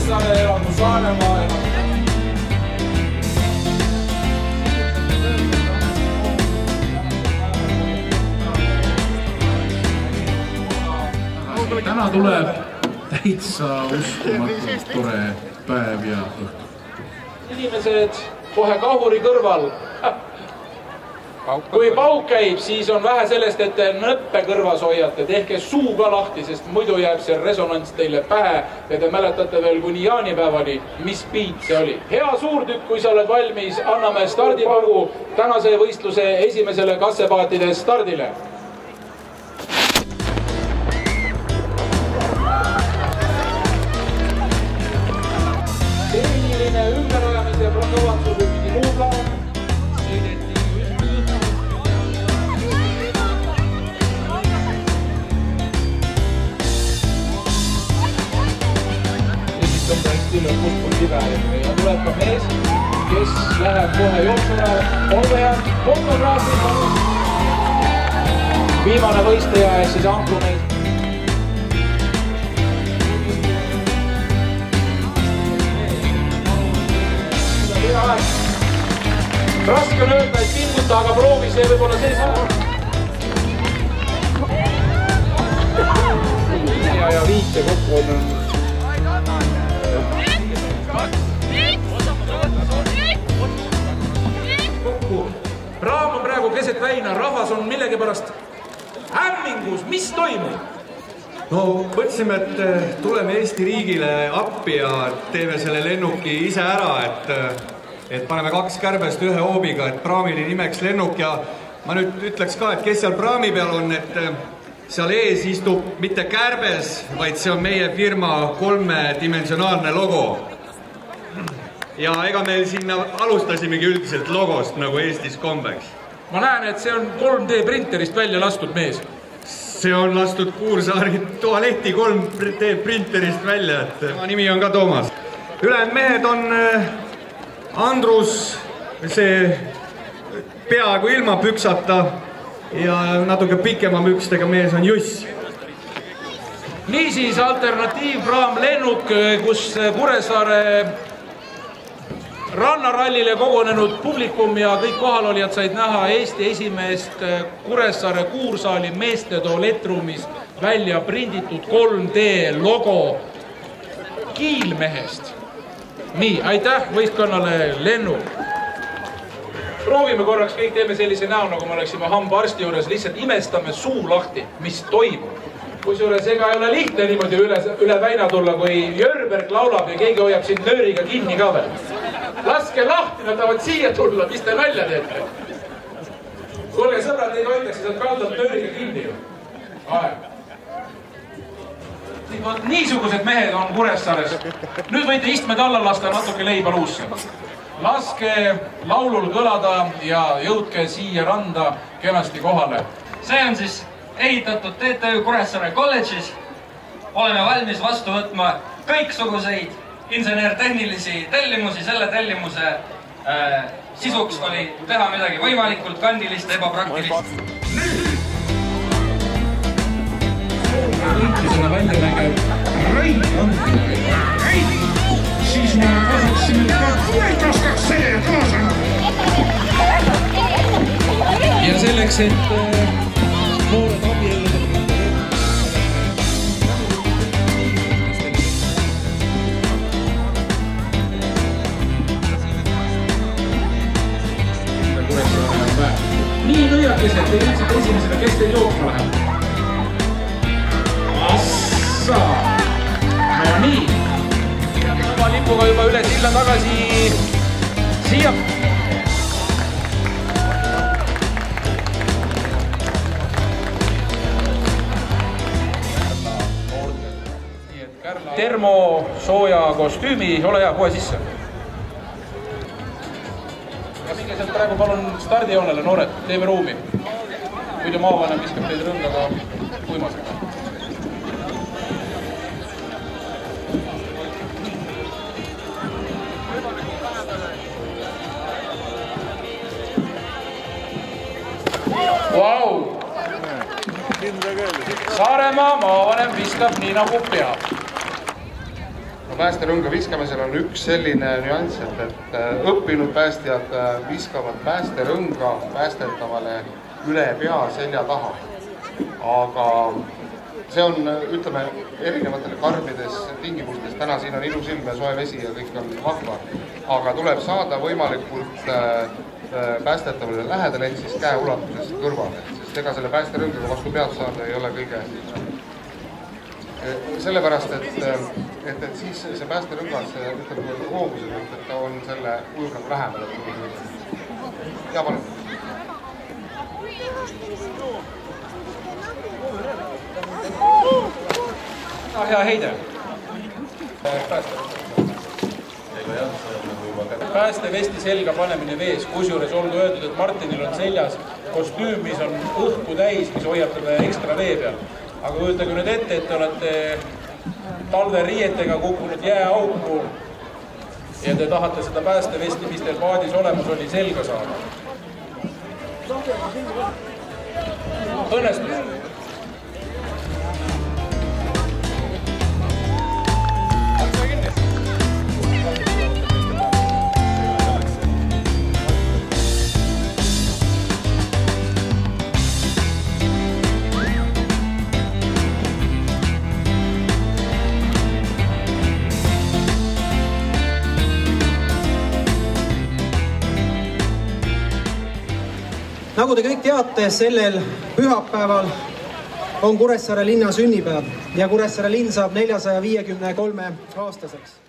Kuressaare elagu Saaremaa elagu. Täna tuleb täitsa uskumatult tore päev ja õhtu. Inimesed kohe kahuri kõrval. Kui pauk käib, siis on vähe sellest, et te nõppe kõrvas hoiate. Tehke suu ka lahti, sest muidu jääb see resonants teile pähe ja te mäletate veel kuni jaanipäevani, mis piit see oli. Hea suurtükk, kui sa oled valmis, anname stardipagu tänase võistluse esimesele kassepaatide stardile. Tehniline ümberrajamise protovatsus pidi muudlaa. Ja tuleb ka mees, kes läheb kohe jooksuna. Olge head, fotograafid. Viimane võistleja ehk siis ankrumees. Raske on öelda, et pinguta, aga proovi see võib olla see sama. Ja viite kokku on Raam on praegu keset väina, rahvas on millegipärast hämmingus, mis toimub? No mõtlesime, et tuleme Eesti riigile appi ja teeme selle lennuki ise ära, et paneme 2 kärbest ühe hoobiga, et praamile nimeks lennuk ja ma nüüd ütleks ka, et kes seal praami peal on, et seal ees istub mitte kärbes, vaid see on meie firma 3-dimensionaalne logo. Ja ega meil sinna alustasimegi üldiselt logost nagu Eestis kombeks. Ma näen, et see on 3D printerist välja lastud mees. See on lastud Kuursaari tualeti 3D printerist välja, et nimi on ka Toomas. Ülejäänud mehed on Andrus, see peaaegu ilma püksata ja natuke pikema pükstega mees on Juss. Niisiis alternatiivpraam lennuk, kus Kuressaare rannarallile kogunenud publikum ja kõik kohalolijad said näha Eesti esimest Kuressaare Kuursaali meestetool letruumis välja prinditud 3D logo Kiilmehest. Nii, aitäh võistkonnale lennuk. Proovime korraks, kõik teeme sellise näo, nagu me oleksime hambaarsti juures, lihtsalt imestame suu lahti, mis toimub. Kusjuures ega ei ole lihtne niimoodi üle väina tulla, kui Jörberg laulab ja keegi hoiab siin nööriga kinni ka veel. Laske lahti, nad tahavad siia tulla, mis te nalja teete? Kuulge, sõbrad, neid hoitakse, saad kaldalt nööriga kinni. Niisugused mehed on Kuressaares. Nüüd võite istmed alla lasta natuke leiba luusse. Laske laulul kõlada ja jõudke siia randa kenasti kohale. See on siis ehitatud TTÜ Kuressaare kolledžis. Oleme valmis vastu võtma kõiksuguseid insener-tehnilisi tellimusi. Selle tellimuse sisuks oli teha midagi võimalikult kandilist, ebapraktilist. Liiklusena välja nägev Reit Andri. Siis ma kasuksime ka võitastaks selle kaasa. Ja selleks, et noored abielluda nii nõiakesed, te ilmselt esimesena, kes teil jooksma läheb? Assa! No nii! Oma lipuga juba üle silla tagasi siia. Termosooja kostüümi, ole hea, kohe sisse. Ja minge sealt praegu palun stardijoonele, noored, teeme ruumi. Muidu maavanem viskab teid rõndaga uimasega. Vau! Saaremaa maavanem viskab nii nagu peab. Päästerõnga viskamisel on üks selline nüanss, et õppinud päästjad viskavad päästerõnga päästetavale üle pea selja taha. Aga see on, ütleme, erinevatele karmides tingimustes. Täna siin on ilus ilm ja soe vesi ja kõik on vahva. Aga tuleb saada võimalikult päästetavale lähedale, ehk siis käe ulatuses kõrvale. Sest ega selle päästerõngaga vastu pead saada ei ole kõige sellepärast, et siis see päästerõngas, ütleme, hoogusel, et ta on selle ujurnaga lähemale. Ja palun. Hea heide. Päästevesti selga panemine vees, kusjuures olgu öeldud, et Martinil on seljas kostüüm, mis on õhku täis, mis hoiab teda ekstra vee peal. Aga kujutage nüüd ette, et te olete talveriietega kukkunud jääauku ja te tahate seda päästevesti, mis teil paadis olemas oli, selga saada. Õnnestus! Nagu te kõik teate, sellel pühapäeval on Kuressaare linna sünnipäev ja Kuressaare linn saab 453 aastaseks.